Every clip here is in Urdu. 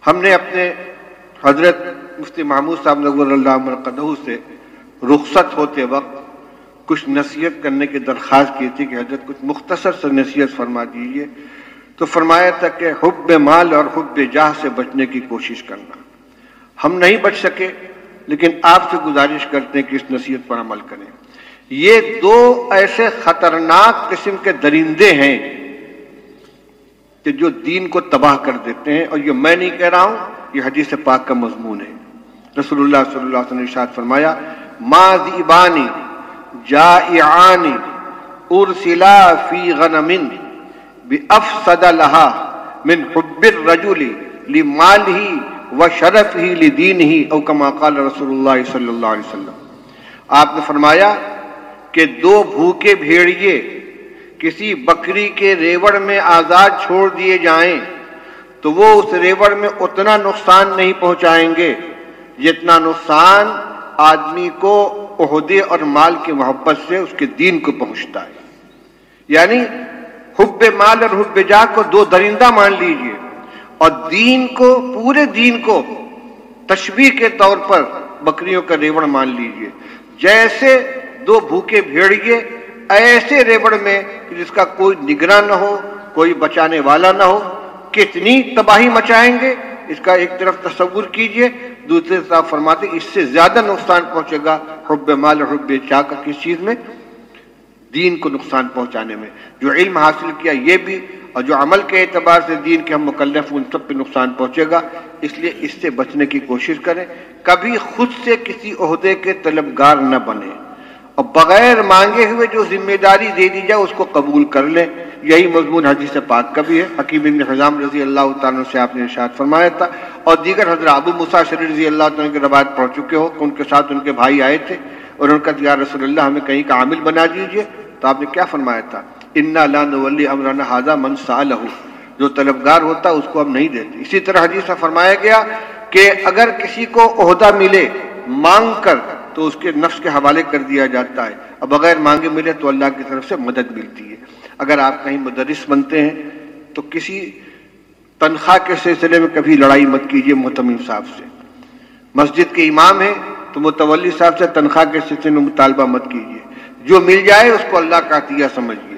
ہم نے اپنے حضرت مفتی محمود صاحب نور اللہ مرقدہ سے رخصت ہوتے وقت کچھ نصیحت کرنے کی درخواست کی تھی کہ حضرت کچھ مختصر سے نصیحت فرما دیجیے، تو فرمایا تھا کہ حب مال اور حب جاہ سے بچنے کی کوشش کرنا۔ ہم نہیں بچ سکے، لیکن آپ سے گزارش کرتے ہیں کہ اس نصیحت پر عمل کریں۔ یہ دو ایسے خطرناک قسم کے درندے ہیں کہ جو دین کو تباہ کر دیتے ہیں، اور یہ میں نہیں کہہ رہا ہوں، یہ حدیث پاک کا مضمون ہے۔ رسول اللہ صلی اللہ علیہ وسلم نے ارشاد فرمایا، ما ذئبان جائعان ارسلا فی غنم بافسد لها من حب الرجل لمالہ وشرفہ لدینہ، او کما قال رسول اللہ صلی اللہ علیہ وسلم۔ آپ نے فرمایا کہ دو بھوکے بھیڑیے کسی بکری کے ریوڑ میں آزاد چھوڑ دیے جائیں تو وہ اس ریوڑ میں اتنا نقصان نہیں پہنچائیں گے جتنا نقصان آدمی کو عہدے اور مال کی محبت سے اس کے دین کو پہنچتا ہے۔ یعنی حب مال اور حب جاہ کو دو درندہ مان لیجئے، اور دین کو، پورے دین کو تشبیہ کے طور پر بکریوں کا ریوڑ مان لیجئے۔ جیسے دو بھوکے بھیڑیے ایسے ریوڑ میں جس کا کوئی نگراں نہ ہو، کوئی بچانے والا نہ ہو، کتنی تباہی مچائیں گے، اس کا ایک طرف تصور کیجئے، دوسرے طرف فرماتے اس سے زیادہ نقصان پہنچے گا حب مال اور حب جاہ کا کس چیز میں؟ دین کو نقصان پہنچانے میں۔ جو علم حاصل کیا یہ بھی، اور جو عمل کے اعتبار سے دین کے ہم مکلف ان سب پہ نقصان پہنچے گا، اس لیے اس سے بچنے کی کوشش کریں۔ کبھی خود سے کسی عہدے کے طلبگار نہ بنے، اور بغیر مانگے ہوئے جو ذمہ داری دے دی جائے اس کو قبول کر لیں۔ یہی مضمون حدیث پاک کا بھی ہے۔ حکیم بن حزام رضی اللہ تعالیٰ سے آپ نے ارشاد فرمایا تھا، اور دیگر حضرت ابو موسیٰ اشعری رضی اللہ تعالیٰ کی روایت پڑھ چکے ہو، ان کے ساتھ ان کے بھائی آئے تھے اور ان کا یا رسول اللہ ہمیں کہیں کا عامل بنا دیجئے، تو آپ نے کیا فرمایا تھا؟ انا لا نولی امرنا ھذا من سألہ، جو طلبگار ہوتا ہے اس کو ہم نہیں دیتے۔ اسی طرح حدیث میں فرمایا گیا کہ اگر کسی کو عہدہ ملے مانگ کر تو اس کے نفس کے حوالے کر دیا جاتا ہے، اور بغیر مانگے ملے تو اللہ کی طرف سے مدد ملتی ہے۔ اگر آپ کہیں مدرس بنتے ہیں تو کسی تنخواہ کے سلسلے میں کبھی لڑائی مت کیجیے محتمم صاحب سے۔ مسجد کے امام ہیں تو متولی صاحب سے تنخواہ کے سلسلے میں مطالبہ مت کیجیے، جو مل جائے اس کو اللہ کا عطیہ سمجھیے۔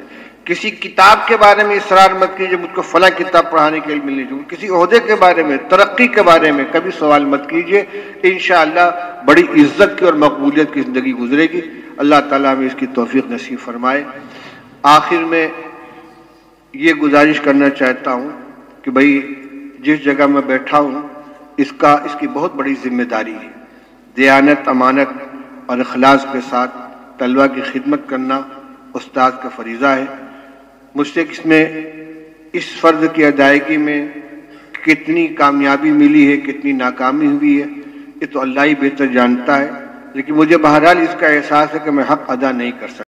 کسی کتاب کے بارے میں اصرار مت کیجیے مجھ کو فلاں کتاب پڑھانے کے لیے ملنی چاہیے۔ کسی عہدے کے بارے میں، ترقی کے بارے میں کبھی سوال مت کیجیے، انشاءاللہ بڑی عزت کی اور مقبولیت کی زندگی گزرے گی۔ اللہ تعالیٰ ہمیں اس کی توفیق نصیب فرمائے۔ آخر میں یہ گزارش کرنا چاہتا ہوں کہ بھئی جس جگہ میں بیٹھا ہوں اس کی بہت بڑی ذمہ داری ہے۔ دیانت، امانت اور اخلاص کے ساتھ طلبہ کی خدمت کرنا استاد کا فریضہ ہے۔ مجھ سے اس فرض کی ادائیگی میں کتنی کامیابی ملی ہے، کتنی ناکامی ہوئی ہے، یہ تو اللہ ہی بہتر جانتا ہے، لیکن مجھے بہرحال اس کا احساس ہے کہ میں حق ادا نہیں کر سکتا۔